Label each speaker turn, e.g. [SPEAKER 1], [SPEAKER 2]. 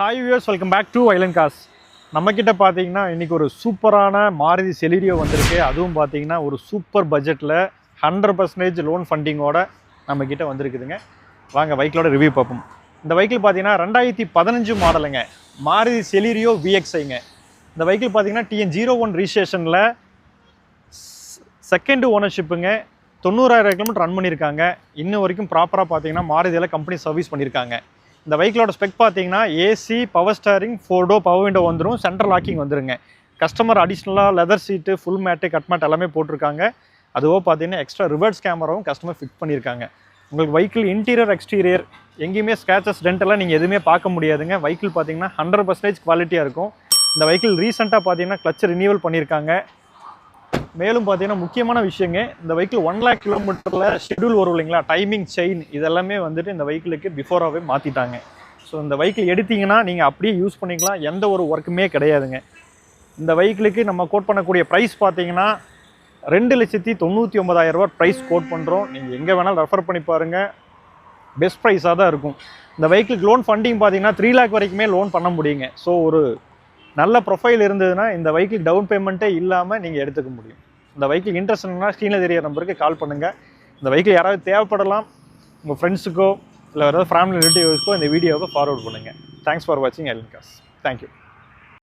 [SPEAKER 1] Hi viewers, welcome back to Island Cars. நம்மக்கிட்ட பார்த்தீங்கன்னா இன்றைக்கி ஒரு சூப்பரான மாருதி செலிரியோ வந்திருக்கு. அதுவும் பார்த்தீங்கன்னா ஒரு சூப்பர் பட்ஜெட்டில் 100% லோன் ஃபண்டிங்கோட நம்மக்கிட்ட வந்திருக்குதுங்க. வாங்க வெஹிக்கிளோட ரிவ்யூ பார்ப்போம். இந்த வெஹிக்கிள் பார்த்தீங்கன்னா 2015 மாடலுங்க, மாருதி செலிரியோ VXIங்க. இந்த வெஹிக்கிள் பார்த்தீங்கன்னா TN01 ரிஜிஸ்ட்ரேஷனில் செகண்ட் ஓனர்ஷிப்புங்க. 90,000 கிலோமீட்டர் ரன் பண்ணியிருக்காங்க. இன்னும் வரைக்கும் ப்ராப்பராக பார்த்தீங்கன்னா மாருதியில் கம்பெனி சர்வீஸ் பண்ணியிருக்காங்க. இந்த வெஹிக்கிளோட ஸ்பெக் பார்த்தீங்கன்னா AC, power steering, 4 door power window வந்துடும், சென்ட்ரல் லாக்கிங் வந்துருங்க. கஸ்டமர் அடிஷ்னலாக leather seat, full mat, cut mat எல்லாமே போட்டிருக்காங்க. அதுவும் பார்த்தீங்கன்னா எக்ஸ்ட்ரா ரிவர்ஸ் கேமராவும் கஸ்டமர் ஃபிக்ஸ் பண்ணியிருக்காங்க. உங்களுக்கு வெஹிக்கிள் இன்டீரியர் எக்ஸ்டீரியர் எங்கேயுமே ஸ்க்ராச்சஸ் டென்ட்டெல்லாம் நீங்கள் எதுவுமே பார்க்க முடியாதுங்க. வெஹிக்கிள் பார்த்தீங்கன்னா 100% குவாலிட்டியாக இருக்கும். இந்த வெஹிக்கிள் ரீசெண்டாக பார்த்தீங்கன்னா கிளச் ரினியூவல் பண்ணியிருக்காங்க. மேலும் பார்த்தீங்கன்னா முக்கியமான விஷயங்க, இந்த வெஹிக்கிள் 1 lakh கிலோமீட்டரில் ஷெடியூல் வரும் இல்லைங்களா, டைமிங், செயின் இதெல்லாமே வந்துட்டு இந்த வெஹிக்கிளுக்கு பிஃபோராகவே மாற்றிட்டாங்க. ஸோ இந்த வெஹிக்கிள் எடுத்திங்கன்னா நீங்கள் அப்படியே யூஸ் பண்ணிக்கலாம், எந்த ஒரு ஒர்க்குமே கிடையாதுங்க. இந்த வெஹிக்கிளுக்கு நம்ம கோட் பண்ணக்கூடிய ப்ரைஸ் பார்த்தீங்கன்னா 2,99,000 ரூபா ப்ரைஸ் கோட் பண்ணுறோம். நீங்கள் எங்கே வேணாலும் ரெஃபர் பண்ணி பாருங்கள், பெஸ்ட் ப்ரைஸாக தான் இருக்கும். இந்த வெஹிக்கிளுக்கு லோன் ஃபண்டிங் பார்த்தீங்கன்னா 3 lakh வரைக்குமே லோன் பண்ண முடியுங்க. ஸோ ஒரு நல்ல ப்ரொஃபைல் இருந்ததுன்னா இந்த வெஹிக்கிள் டவுன் பேமெண்ட்டே இல்லாமல் நீங்கள் எடுத்துக்க முடியும். இந்த வெஹிக்கிள் இன்ட்ரெஸ்ட்னா ஸ்க்ரீனில் தெரிய நம்பருக்கு கால் பண்ணுங்கள். இந்த வெஹிக்கிள் யாராவது தேவைப்படலாம், உங்கள் ஃப்ரெண்ட்ஸுக்கோ இல்லை வேறு ஏதாவது ஃபேமிலி ரிலேட்டிவ்ஸ்க்கோ இந்த வீடியோவை ஃபார்வர்ட் பண்ணுங்கள். தேங்க்ஸ் ஃபார் வாட்சிங் ஐலண்ட் கார்ஸ். தேங்க்யூ.